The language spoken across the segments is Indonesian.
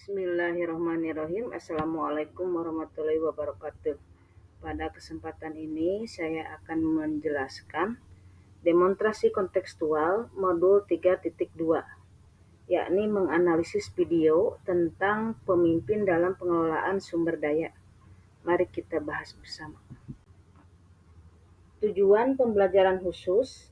Bismillahirrahmanirrahim. Assalamualaikum warahmatullahi wabarakatuh. Pada kesempatan ini saya akan menjelaskan demonstrasi kontekstual modul 3.2, yakni menganalisis video tentang pemimpin dalam pengelolaan sumber daya. Mari kita bahas bersama. Tujuan pembelajaran khusus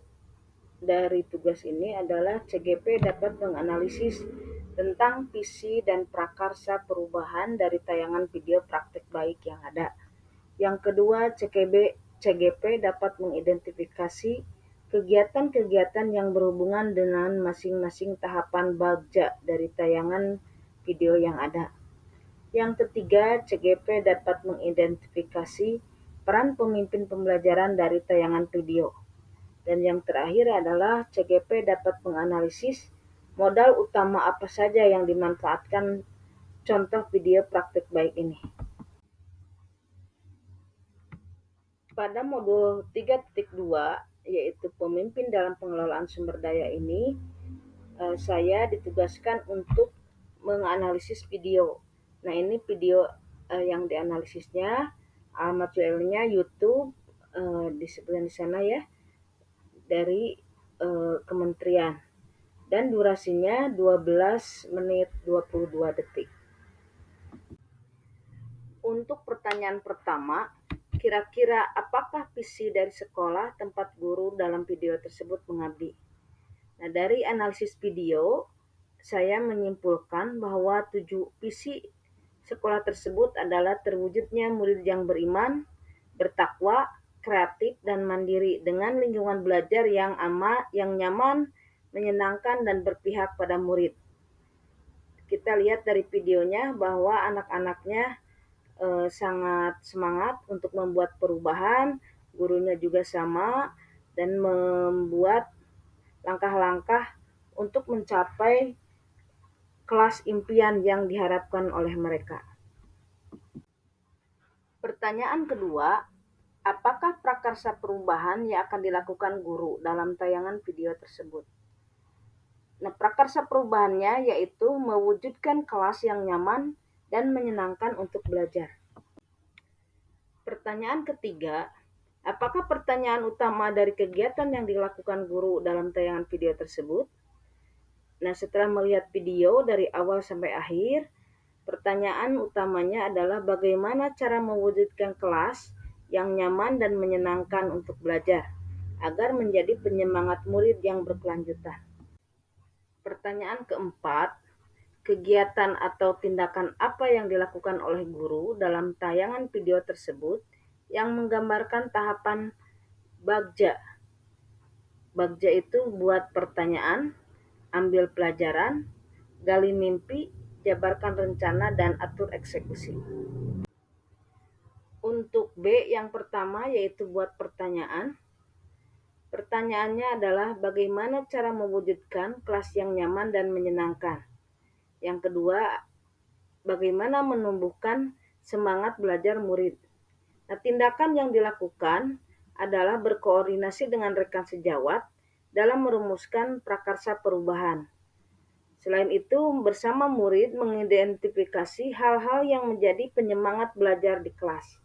dari tugas ini adalah CGP dapat menganalisis tentang visi dan prakarsa perubahan dari tayangan video praktek baik yang ada. Yang kedua, CGP dapat mengidentifikasi kegiatan-kegiatan yang berhubungan dengan masing-masing tahapan bagja dari tayangan video yang ada. Yang ketiga, CGP dapat mengidentifikasi peran pemimpin pembelajaran dari tayangan video. Dan yang terakhir adalah CGP dapat menganalisis modal utama apa saja yang dimanfaatkan contoh video praktik baik ini. Pada modul 3.2, yaitu pemimpin dalam pengelolaan sumber daya ini, saya ditugaskan untuk menganalisis video. Nah, ini video yang dianalisisnya, alamat URL-nya YouTube, disebutkan di sana ya, dari kementerian, dan durasinya 12 menit 22 detik. Untuk pertanyaan pertama, kira-kira apakah visi dari sekolah tempat guru dalam video tersebut mengabdi? Nah, dari analisis video, saya menyimpulkan bahwa 7 visi sekolah tersebut adalah terwujudnya murid yang beriman, bertakwa, kreatif, dan mandiri dengan lingkungan belajar yang aman, yang nyaman, menyenangkan, dan berpihak pada murid. Kita lihat dari videonya bahwa anak-anaknya sangat semangat untuk membuat perubahan, gurunya juga sama, dan membuat langkah-langkah untuk mencapai kelas impian yang diharapkan oleh mereka. Pertanyaan kedua, apakah prakarsa perubahan yang akan dilakukan guru dalam tayangan video tersebut? Nah, prakarsa perubahannya yaitu mewujudkan kelas yang nyaman dan menyenangkan untuk belajar. Pertanyaan ketiga, apakah pertanyaan utama dari kegiatan yang dilakukan guru dalam tayangan video tersebut? Nah, setelah melihat video dari awal sampai akhir, pertanyaan utamanya adalah bagaimana cara mewujudkan kelas yang nyaman dan menyenangkan untuk belajar, agar menjadi penyemangat murid yang berkelanjutan. Pertanyaan keempat, kegiatan atau tindakan apa yang dilakukan oleh guru dalam tayangan video tersebut yang menggambarkan tahapan bagja. Bagja itu buat pertanyaan, ambil pelajaran, gali mimpi, jabarkan rencana, dan atur eksekusi. Untuk B yang pertama yaitu buat pertanyaan. Pertanyaannya adalah bagaimana cara mewujudkan kelas yang nyaman dan menyenangkan. Yang kedua, bagaimana menumbuhkan semangat belajar murid. Nah, tindakan yang dilakukan adalah berkoordinasi dengan rekan sejawat dalam merumuskan prakarsa perubahan. Selain itu, bersama murid mengidentifikasi hal-hal yang menjadi penyemangat belajar di kelas.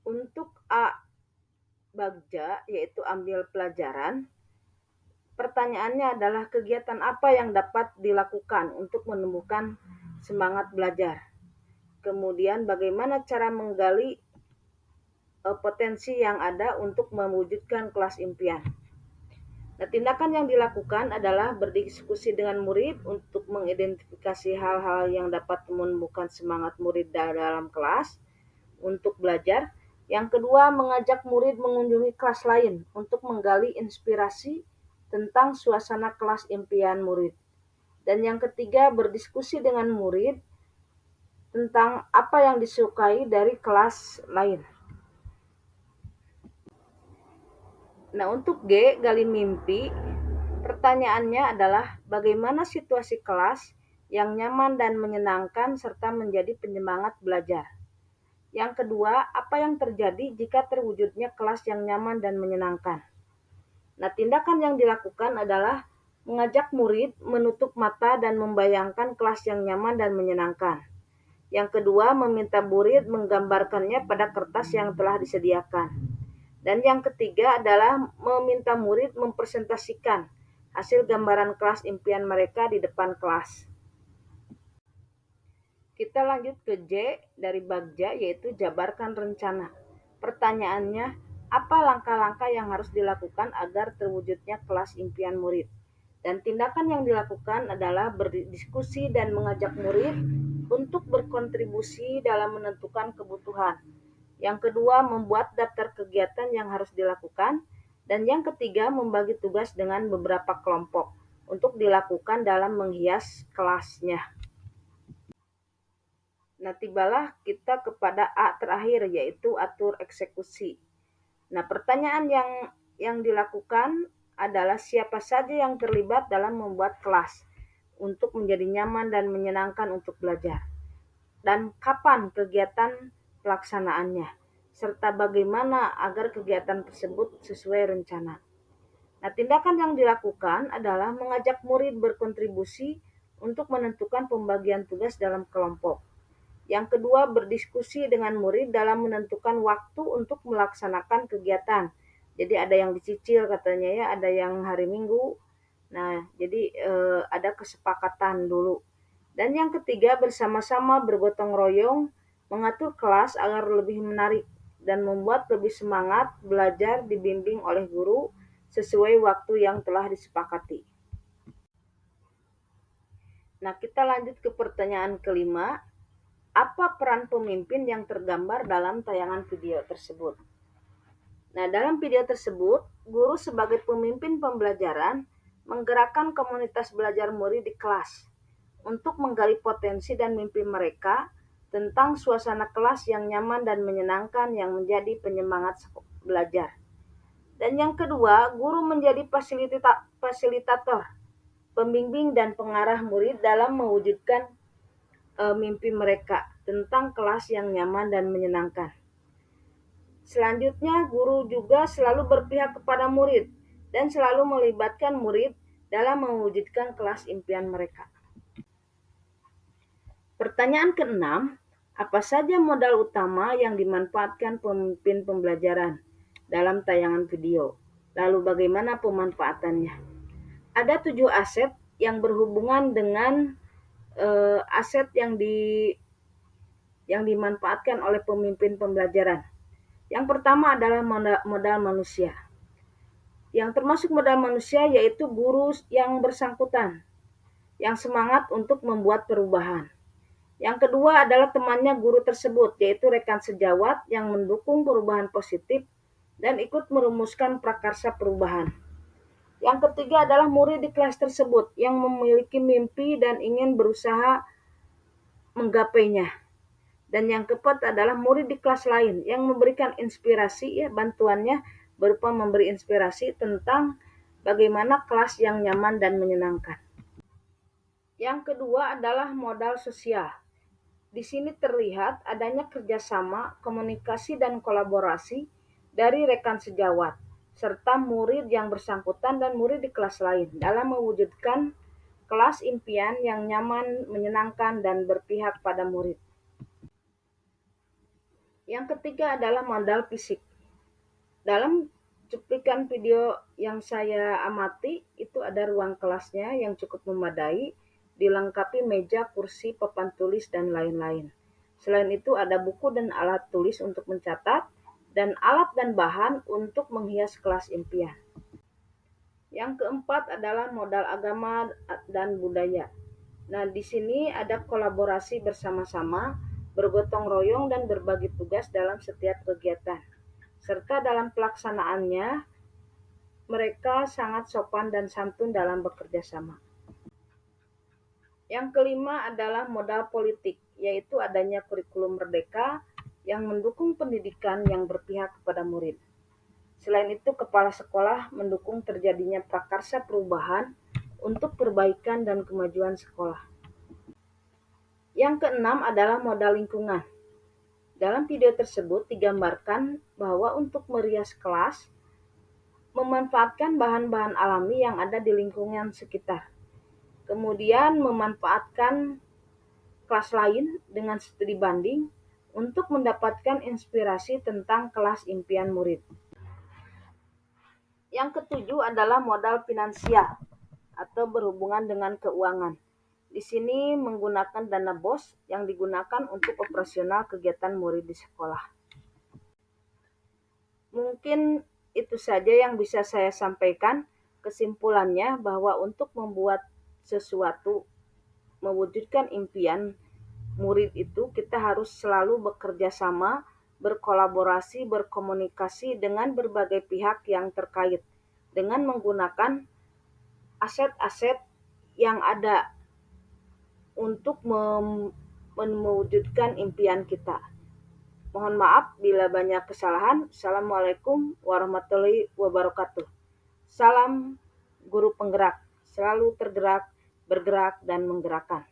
Untuk A, bagja, yaitu ambil pelajaran, pertanyaannya adalah kegiatan apa yang dapat dilakukan untuk menumbuhkan semangat belajar. Kemudian bagaimana cara menggali potensi yang ada untuk mewujudkan kelas impian. Nah, tindakan yang dilakukan adalah berdiskusi dengan murid untuk mengidentifikasi hal-hal yang dapat menumbuhkan semangat murid dalam kelas untuk belajar. Yang kedua, mengajak murid mengunjungi kelas lain untuk menggali inspirasi tentang suasana kelas impian murid. Dan yang ketiga, berdiskusi dengan murid tentang apa yang disukai dari kelas lain. Nah, untuk G, gali mimpi, pertanyaannya adalah bagaimana situasi kelas yang nyaman dan menyenangkan serta menjadi penyemangat belajar. Yang kedua, apa yang terjadi jika terwujudnya kelas yang nyaman dan menyenangkan. Nah, tindakan yang dilakukan adalah mengajak murid menutup mata dan membayangkan kelas yang nyaman dan menyenangkan. Yang kedua, meminta murid menggambarkannya pada kertas yang telah disediakan. Dan yang ketiga adalah meminta murid mempresentasikan hasil gambaran kelas impian mereka di depan kelas. Kita lanjut ke J dari Bagja, yaitu jabarkan rencana. Pertanyaannya, apa langkah-langkah yang harus dilakukan agar terwujudnya kelas impian murid? Dan tindakan yang dilakukan adalah berdiskusi dan mengajak murid untuk berkontribusi dalam menentukan kebutuhan. Yang kedua, membuat daftar kegiatan yang harus dilakukan. Dan yang ketiga, membagi tugas dengan beberapa kelompok untuk dilakukan dalam menghias kelasnya. Nah, tibalah kita kepada A terakhir, yaitu atur eksekusi. Nah, pertanyaan yang dilakukan adalah siapa saja yang terlibat dalam membuat kelas untuk menjadi nyaman dan menyenangkan untuk belajar. Dan kapan kegiatan pelaksanaannya, serta bagaimana agar kegiatan tersebut sesuai rencana. Nah, tindakan yang dilakukan adalah mengajak murid berkontribusi untuk menentukan pembagian tugas dalam kelompok. Yang kedua, berdiskusi dengan murid dalam menentukan waktu untuk melaksanakan kegiatan. Jadi ada yang dicicil katanya ya, ada yang hari Minggu. Nah, jadi ada kesepakatan dulu. Dan yang ketiga, bersama-sama bergotong royong mengatur kelas agar lebih menarik dan membuat lebih semangat belajar dibimbing oleh guru sesuai waktu yang telah disepakati. Nah, kita lanjut ke pertanyaan kelima. Apa peran pemimpin yang tergambar dalam tayangan video tersebut? Nah, dalam video tersebut, guru sebagai pemimpin pembelajaran menggerakkan komunitas belajar murid di kelas untuk menggali potensi dan mimpi mereka tentang suasana kelas yang nyaman dan menyenangkan yang menjadi penyemangat belajar. Dan yang kedua, guru menjadi fasilitator, pembimbing dan pengarah murid dalam mewujudkan mimpi mereka tentang kelas yang nyaman dan menyenangkan. Selanjutnya, guru juga selalu berpihak kepada murid dan selalu melibatkan murid dalam mewujudkan kelas impian mereka. Pertanyaan keenam, apa saja modal utama yang dimanfaatkan pemimpin pembelajaran dalam tayangan video? Lalu bagaimana pemanfaatannya? Ada 7 aset yang berhubungan dengan aset yang dimanfaatkan oleh pemimpin pembelajaran. Yang pertama adalah modal manusia. Yang termasuk modal manusia yaitu guru yang bersangkutan, yang semangat untuk membuat perubahan. Yang kedua adalah temannya guru tersebut, yaitu rekan sejawat yang mendukung perubahan positif dan ikut merumuskan prakarsa perubahan. Yang ketiga adalah murid di kelas tersebut yang memiliki mimpi dan ingin berusaha menggapainya. Dan yang keempat adalah murid di kelas lain yang memberikan inspirasi, ya, bantuannya berupa memberi inspirasi tentang bagaimana kelas yang nyaman dan menyenangkan. Yang kedua adalah modal sosial. Di sini terlihat adanya kerjasama, komunikasi, dan kolaborasi dari rekan sejawat, serta murid yang bersangkutan dan murid di kelas lain dalam mewujudkan kelas impian yang nyaman, menyenangkan, dan berpihak pada murid. Yang ketiga adalah modal fisik. Dalam cuplikan video yang saya amati, itu ada ruang kelasnya yang cukup memadai, dilengkapi meja, kursi, papan tulis, dan lain-lain. Selain itu ada buku dan alat tulis untuk mencatat, dan alat dan bahan untuk menghias kelas impian. Yang keempat adalah modal agama dan budaya. Nah, di sini ada kolaborasi bersama-sama, bergotong royong dan berbagi tugas dalam setiap kegiatan. Serta dalam pelaksanaannya, mereka sangat sopan dan santun dalam bekerja sama. Yang kelima adalah modal politik, yaitu adanya kurikulum merdeka yang mendukung pendidikan yang berpihak kepada murid. Selain itu, kepala sekolah mendukung terjadinya prakarsa perubahan untuk perbaikan dan kemajuan sekolah. Yang keenam adalah modal lingkungan. Dalam video tersebut digambarkan bahwa untuk merias kelas, memanfaatkan bahan-bahan alami yang ada di lingkungan sekitar. Kemudian memanfaatkan kelas lain dengan studi banding untuk mendapatkan inspirasi tentang kelas impian murid. Yang ketujuh adalah modal finansial atau berhubungan dengan keuangan. Di sini menggunakan dana BOS yang digunakan untuk operasional kegiatan murid di sekolah. Mungkin itu saja yang bisa saya sampaikan. Kesimpulannya bahwa untuk membuat sesuatu, mewujudkan impian murid itu kita harus selalu bekerja sama, berkolaborasi, berkomunikasi dengan berbagai pihak yang terkait dengan menggunakan aset-aset yang ada untuk mewujudkan impian kita. Mohon maaf bila banyak kesalahan. Assalamualaikum warahmatullahi wabarakatuh. Salam guru penggerak, selalu tergerak, bergerak, dan menggerakkan.